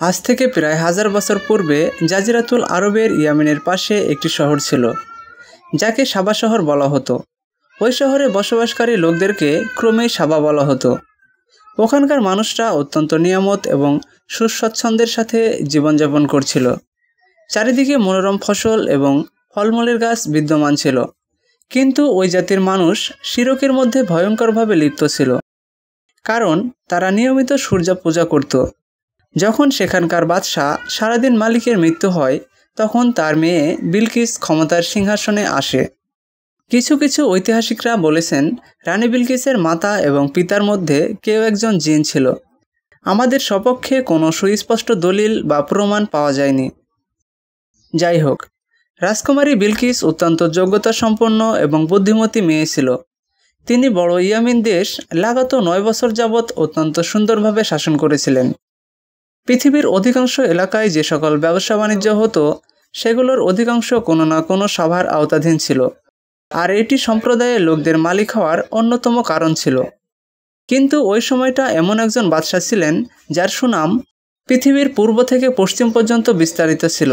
আজ থেকে প্রায় 1000 বছর পূর্বে জাজিরাতুল আরবের ইয়ামেনের পাশে একটি শহর ছিল, যাকে সাবা শহর বলা হতো। ওই শহরে বসবাসকারী লোকদেরকে ক্রমেই সাবা বলা হতো। ওখানকার মানুষরা অত্যন্ত নিয়ামত এবং সুস্বচ্ছন্দের সাথে জীবনযাপন করছিল। চারিদিকে মনোরম ফসল এবং ফলমূলের গাছ বিদ্যমান ছিল, কিন্তু ওই জাতির মানুষ শিরকের মধ্যে ভয়ঙ্করভাবে লিপ্ত ছিল, কারণ তারা নিয়মিত সূর্য পূজা করত। যখন সেখানকার বাদশাহ সারাদিন মালিকের মৃত্যু হয়, তখন তার মেয়ে বিলকিস ক্ষমতার সিংহাসনে আসে। কিছু কিছু ঐতিহাসিকরা বলেছেন, রানী বিলকিসের মাতা এবং পিতার মধ্যে কেউ একজন জিন ছিল। আমাদের সপক্ষে কোনো সুস্পষ্ট দলিল বা প্রমাণ পাওয়া যায়নি। যাই হোক, রাজকুমারী বিলকিস অত্যন্ত যোগ্যতা সম্পন্ন এবং বুদ্ধিমতী মেয়ে ছিল। তিনি বড় ইয়ামিন দেশ লাগাতো 9 বছর যাবৎ অত্যন্ত সুন্দরভাবে শাসন করেছিলেন। পৃথিবীর অধিকাংশ এলাকায় যে সকল ব্যবসা বাণিজ্য হতো, সেগুলোর অধিকাংশ কোনো না কোনো সভার আওতাধীন ছিল, আর এটি সম্প্রদায়ের লোকদের মালিক হওয়ার অন্যতম কারণ ছিল। কিন্তু ওই সময়টা এমন একজন বাদশা ছিলেন, যার সুনাম পৃথিবীর পূর্ব থেকে পশ্চিম পর্যন্ত বিস্তারিত ছিল।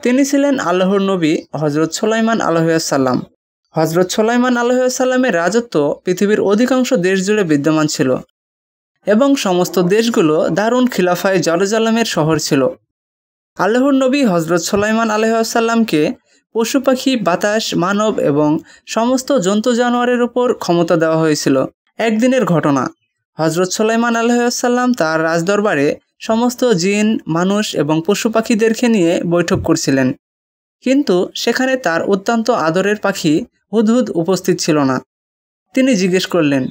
তিনি ছিলেন আল্লাহর নবী হজরত সুলাইমান আলাইহিসসালাম। হজরত সুলাইমান আলাইহিসসালামের রাজত্ব পৃথিবীর অধিকাংশ দেশ জুড়ে বিদ্যমান ছিল, এবং সমস্ত দেশগুলো দারুন খিলাফায়ে জেরুজালেমের শহর ছিল। আল্লাহর নবী হজরত সুলাইমান আলাইহিসসালামকে পশু পাখি, বাতাস, মানব এবং সমস্ত জন্তু জানোয়ারের উপর ক্ষমতা দেওয়া হয়েছিল। একদিনের ঘটনা, হজরত সুলাইমান আলাইহিসসালাম তার রাজদরবারে সমস্ত জিন, মানুষ এবং পশু পাখিদেরকে নিয়ে বৈঠক করছিলেন, কিন্তু সেখানে তার অত্যন্ত আদরের পাখি হুদহুদ উপস্থিত ছিল না। তিনি জিজ্ঞেস করলেন,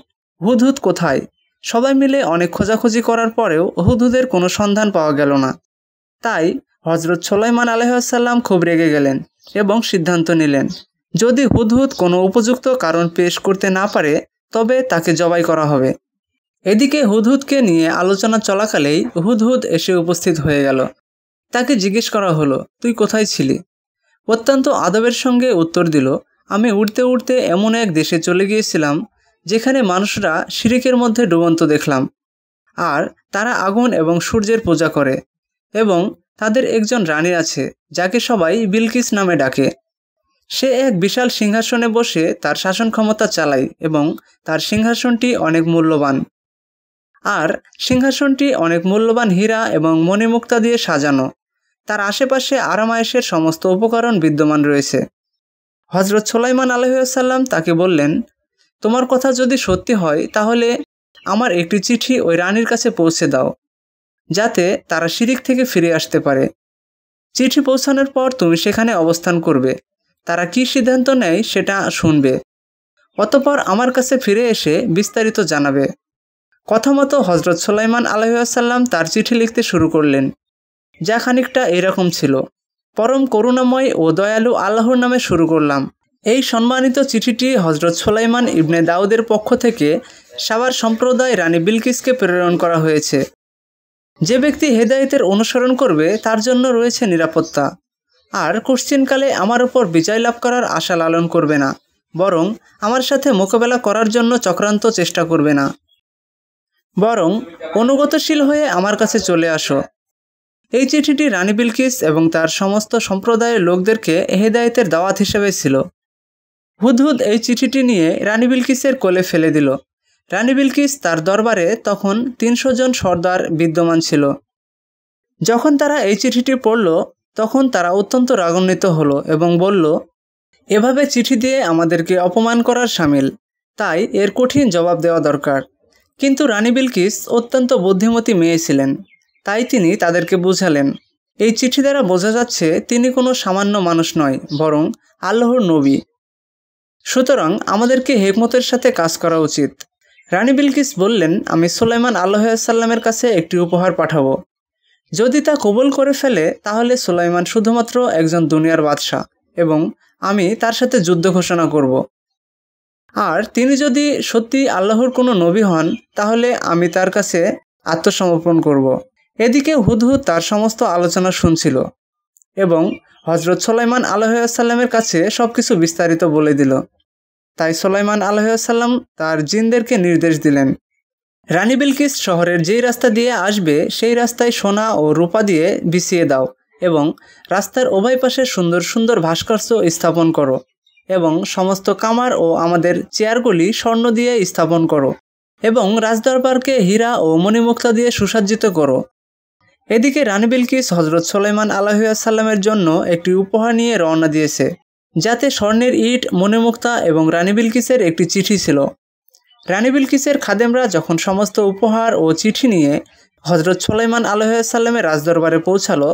হুদহুদ কোথায়? সবাই মিলে অনেক খোঁজাখুঁজি করার পরেও হুদহুদের কোনো সন্ধান পাওয়া গেল না। তাই হজরত সুলাইমান আলাইহিসসালাম খুব রেগে গেলেন এবং সিদ্ধান্ত নিলেন, যদি হুদহুদ কোনো উপযুক্ত কারণ পেশ করতে না পারে, তবে তাকে জবাই করা হবে। এদিকে হুদহুদকে নিয়ে আলোচনা চলাকালেই হুদহুদ এসে উপস্থিত হয়ে গেল। তাকে জিজ্ঞেস করা হলো, তুই কোথায় ছিলি? অত্যন্ত আদবের সঙ্গে উত্তর দিল, আমি উড়তে উড়তে এমন এক দেশে চলে গিয়েছিলাম, যেখানে মানুষরা শিরকের মধ্যে ডুবন্ত দেখলাম, আর তারা আগুন এবং সূর্যের পূজা করে, এবং তাদের একজন রানী আছে, যাকে সবাই বিলকিস নামে ডাকে। সে এক বিশাল সিংহাসনে বসে তার শাসন ক্ষমতা চালায়, এবং তার সিংহাসনটি অনেক মূল্যবান, আর সিংহাসনটি অনেক মূল্যবান হীরা এবং মণিমুক্তা দিয়ে সাজানো। তার আশেপাশে আরামায়েশের সমস্ত উপকরণ বিদ্যমান রয়েছে। হজরত সুলাইমান আলাইহিসসালাম তাকে বললেন, তোমার কথা যদি সত্যি হয়, তাহলে আমার একটি চিঠি ওই রানীর কাছে পৌঁছে দাও, যাতে তারা শিরিক থেকে ফিরে আসতে পারে। চিঠি পৌঁছানোর পর তুমি সেখানে অবস্থান করবে, তারা কী সিদ্ধান্ত নেয় সেটা শুনবে, অতঃপর আমার কাছে ফিরে এসে বিস্তারিত জানাবে। কথা মতো হজরত সুলাইমান আলাইহিসসালাম তার চিঠি লিখতে শুরু করলেন, যা খানিকটা এরকম ছিল, পরম করুণাময় ও দয়ালু আল্লাহর নামে শুরু করলাম। এই সম্মানিত চিঠিটি হজরত সুলাইমান ইবনে দাউদের পক্ষ থেকে সাবার সম্প্রদায় রানী বিলকিসকে প্রেরণ করা হয়েছে। যে ব্যক্তি হেদায়েতের অনুসরণ করবে, তার জন্য রয়েছে নিরাপত্তা, আর কোশ্চিনকালে আমার উপর বিজয় লাভ করার আশা লালন করবে না, বরং আমার সাথে মোকাবেলা করার জন্য চক্রান্ত চেষ্টা করবে না, বরং অনুগতশীল হয়ে আমার কাছে চলে আসো। এই চিঠিটি রানী বিলকিস এবং তার সমস্ত সম্প্রদায়ের লোকদেরকে হেদায়েতের দাওয়াত হিসেবে ছিল। হুদহুদ এই চিঠিটি নিয়ে রানী বিলকিসের কোলে ফেলে দিল। রানী বিলকিস তার দরবারে তখন 300 জন সর্দার বিদ্যমান ছিল। যখন তারা এই চিঠিটি পড়ল, তখন তারা অত্যন্ত রাগান্বিত হলো এবং বলল, এভাবে চিঠি দিয়ে আমাদেরকে অপমান করার শামিল, তাই এর কঠিন জবাব দেওয়া দরকার। কিন্তু রানী বিলকিস অত্যন্ত বুদ্ধিমতী মেয়ে ছিলেন, তাই তিনি তাদেরকে বুঝালেন, এই চিঠি দ্বারা বোঝা যাচ্ছে তিনি কোনো সামান্য মানুষ নয়, বরং আল্লাহর নবী। সুতরাং আমাদেরকে হিকমতের সাথে কাজ করা উচিত। রানী বিলকিস বললেন, আমি সুলাইমান আলাইহিসসালামের কাছে একটি উপহার পাঠাবো। যদি তা কবুল করে ফেলে, তাহলে সুলাইমান শুধুমাত্র একজন দুনিয়ার বাদশাহ, এবং আমি তার সাথে যুদ্ধ ঘোষণা করব। আর তিনি যদি সত্যি আল্লাহর কোনো নবী হন, তাহলে আমি তার কাছে আত্মসমর্পণ করব। এদিকে হুদহুদ তার সমস্ত আলোচনা শুনছিল, এবং হজরত সুলাইমান আলাইহিসসালামের কাছে সবকিছু বিস্তারিত বলে দিল। তাই সুলাইমান আলাইহিসসালাম তার জিনদেরকে নির্দেশ দিলেন, রানী বিলকিস শহরের যেই রাস্তা দিয়ে আসবে সেই রাস্তায় সোনা ও রূপা দিয়ে বিছিয়ে দাও এবং রাস্তার উভয় পাশে সুন্দর সুন্দর ভাস্কর্য স্থাপন করো এবং সমস্ত কামার ও আমাদের চেয়ারগুলি স্বর্ণ দিয়ে স্থাপন করো এবং রাজদরবারকে হীরা ও মণিমুক্তা দিয়ে সুসজ্জিত করো। এদিকে রানী বিলকিস হজরত সুলাইমান আলাইহিসসালামের জন্য একটি উপহার নিয়ে রওনা দিয়েছে, যাতে স্বর্ণের ইট, মণিমুক্তা এবং রানী বিলকিসের একটি চিঠি ছিল। রানী বিলকিসের খাদেমরা যখন সমস্ত উপহার ও চিঠি নিয়ে হজরত সুলাইমান আলাইহিসসালামের রাজদরবারে পৌঁছালো,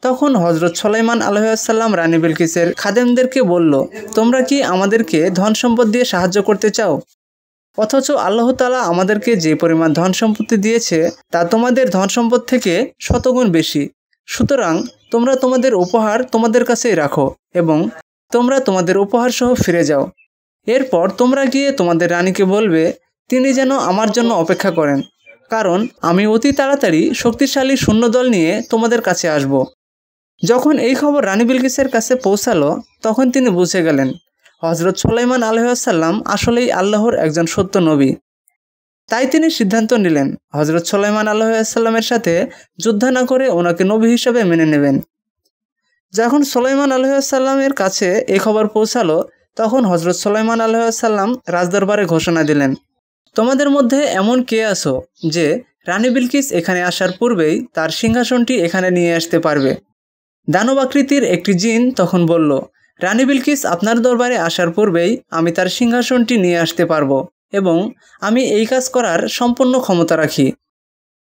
তখন হজরত সুলাইমান আলাইহিসসালাম রানী বিলকিসের খাদেমদেরকে বলল, তোমরা কি আমাদেরকে ধন সম্পদ দিয়ে সাহায্য করতে চাও? অথচ আল্লাহ তাআলা আমাদেরকে যে পরিমাণ ধন সম্পত্তি দিয়েছে তা তোমাদের ধন সম্পদ থেকে শতগুণ বেশি। সুতরাং তোমরা তোমাদের উপহার তোমাদের কাছেই রাখো এবং তোমরা তোমাদের উপহার সহ ফিরে যাও। এরপর তোমরা গিয়ে তোমাদের রানীকে বলবে তিনি যেন আমার জন্য অপেক্ষা করেন, কারণ আমি অতি তাড়াতাড়ি শক্তিশালী সৈন্যদল নিয়ে তোমাদের কাছে আসব। যখন এই খবর রানী বিলকিসের কাছে পৌঁছালো, তখন তিনি বুঝে গেলেন হজরত সুলাইমান আলাইহিসসালাম আসলেই আল্লাহর একজন সত্য নবী। তাই তিনি সিদ্ধান্ত নিলেন হজরত সুলাইমান আলাইহিসসালামের সাথে যুদ্ধ না করে ওনাকে নবী হিসেবে মেনে নেবেন। যখন সুলাইমান আলাইহিসসালামের কাছে এই খবর পৌঁছালো, তখন হজরত সুলাইমান আলাইহিসসালাম রাজদরবারে ঘোষণা দিলেন, তোমাদের মধ্যে এমন কে আছো যে রানী বিলকিস এখানে আসার পূর্বেই তার সিংহাসনটি এখানে নিয়ে আসতে পারবে? দানবাকৃতির একটি জিন তখন বলল, রানী বিলকিস আপনার দরবারে আসার পূর্বেই আমি তার সিংহাসনটি নিয়ে আসতে পারবো এবং আমি এই কাজ করার সম্পূর্ণ ক্ষমতা রাখি।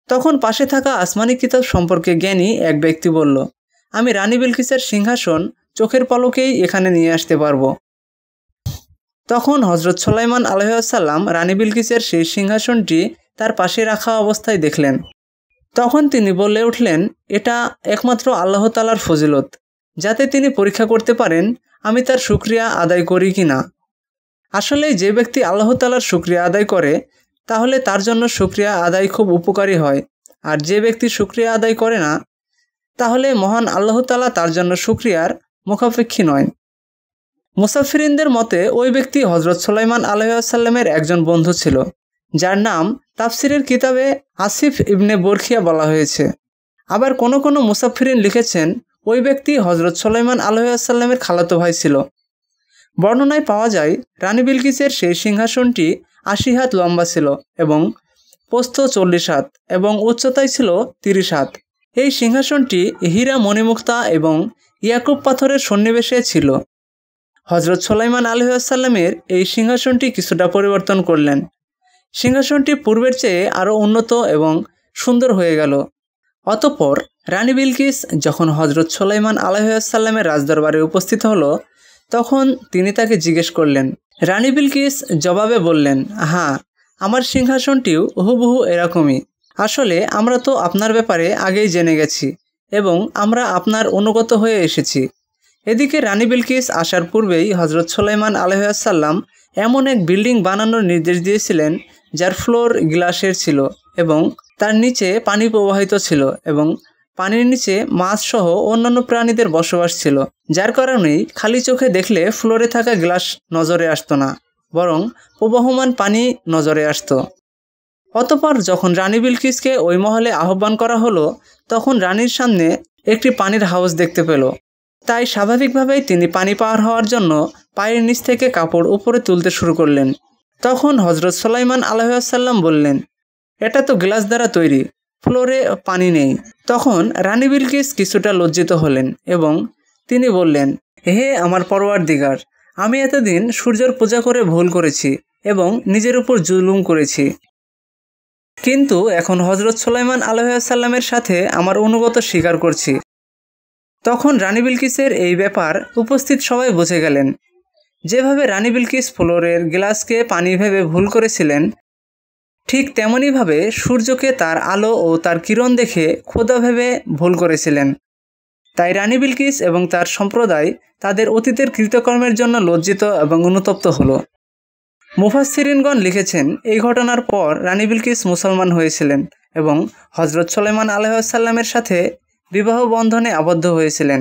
তখন পাশে থাকা আসমানি কিতাব সম্পর্কে জ্ঞানী এক ব্যক্তি বলল, আমি রানী বিলকিসের সিংহাসন চোখের পলকেই এখানে নিয়ে আসতে পারবো। তখন হজরত সুলাইমান আলাইহিসসালাম রানী বিলকিসের সেই সিংহাসনটি তার পাশে রাখা অবস্থায় দেখলেন। তখন তিনি বলে উঠলেন, এটা একমাত্র আল্লাহ তাআলার ফজিলত, যাতে তিনি পরীক্ষা করতে পারেন আমি তার শুকরিয়া আদায় করি কি না। আসলে যে ব্যক্তি আল্লাহ তাআলার শুকরিয়া আদায় করে তাহলে তার জন্য শুকরিয়া আদায় খুব উপকারী হয়, আর যে ব্যক্তি শুকরিয়া আদায় করে না তাহলে মহান আল্লাহ তাআলা তার জন্য শুকরিয়ার মুখাপেক্ষী নয়। মুসাফিরিনদের মতে ওই ব্যক্তি হজরত সুলাইমান আলাইহিসসালামের একজন বন্ধু ছিল, যার নাম তাফসিরের কিতাবে আসিফ ইবনে বরখিয়া বলা হয়েছে। আবার কোনো কোনো মুসাফিরিন লিখেছেন ওই ব্যক্তি হজরত সুলাইমান আলাইহিসসালামের খালাতো ভাই ছিল। বর্ণনায় পাওয়া যায় রানী বিলকিসের সেই সিংহাসনটি ৮০ হাত লম্বা ছিল এবং প্রস্থ ৪০ হাত এবং উচ্চতায় ছিল ৩০ হাত। এই সিংহাসনটি হীরা, মণিমুক্তা এবং ইয়াকুব পাথরের সন্নিবেশে ছিল। হজরত সুলাইমান আলাইহিসসালামের এই সিংহাসনটি কিছুটা পরিবর্তন করলেন। সিংহাসনটি পূর্বের চেয়ে আরও উন্নত এবং সুন্দর হয়ে গেল। অতঃপর রানী বিলকিস যখন হজরত সুলাইমান আলাইহিসসালামের রাজদরবারে উপস্থিত হলো, তখন তিনি তাকে জিজ্ঞেস করলেন। রানী বিলকিস জবাবে বললেন, হ্যাঁ, আমার সিংহাসনটিও হুবহু এরকমই। আসলে আমরা তো আপনার ব্যাপারে আগেই জেনে গেছি এবং আমরা আপনার অনুগত হয়ে এসেছি। এদিকে রানী বিলকিস আসার পূর্বেই হজরত সুলাইমান আলাইহিসসালাম এমন এক বিল্ডিং বানানোর নির্দেশ দিয়েছিলেন যার ফ্লোর গ্লাসের ছিল এবং তার নিচে পানি প্রবাহিত ছিল এবং পানির নিচে মাছ সহ অন্যান্য প্রাণীদের বসবাস ছিল, যার কারণেই খালি চোখে দেখলে ফ্লোরে থাকা গ্লাস নজরে আসতো না, বরং প্রবহমান পানি নজরে আসতো। অতঃপর যখন রানী বিলকিসকে ওই মহলে আহ্বান করা হলো, তখন রানীর সামনে একটি পানির হাউস দেখতে পেল। তাই স্বাভাবিকভাবেই তিনি পানি পার হওয়ার জন্য পায়ের নিচ থেকে কাপড় উপরে তুলতে শুরু করলেন। তখন হজরত সুলাইমান আলাইহিসসালাম বললেন, এটা তো গ্লাস দ্বারা তৈরি, ফ্লোরে পানি নেই। তখন রানী বিলকিস কিছুটা লজ্জিত হলেন এবং তিনি বললেন, হে আমার পরওয়ারদিগার, আমি এতদিন সূর্যের পূজা করে ভুল করেছি এবং নিজের উপর জুলুম করেছি, কিন্তু এখন হজরত সুলাইমান আলাইহিসসালামের সাথে আমার অনুগত স্বীকার করছি। তখন রানী বিলকিসের এই ব্যাপার উপস্থিত সবাই বুঝে গেলেন। যেভাবে রানী বিলকিস ফ্লোরের গ্লাসকে পানি ভেবে ভুল করেছিলেন, ঠিক তেমনইভাবে সূর্যকে তার আলো ও তার কিরণ দেখে খোদা ভেবে ভুল করেছিলেন। তাই রানী বিলকিস এবং তার সম্প্রদায় তাদের অতীতের কৃতকর্মের জন্য লজ্জিত এবং অনুতপ্ত হলো। মুফাসসিরিনগণ লিখেছেন, এই ঘটনার পর রানী বিলকিস মুসলমান হয়েছিলেন এবং হজরত সুলাইমান আলাইহিসসালামের সাথে বিবাহ বন্ধনে আবদ্ধ হয়েছিলেন।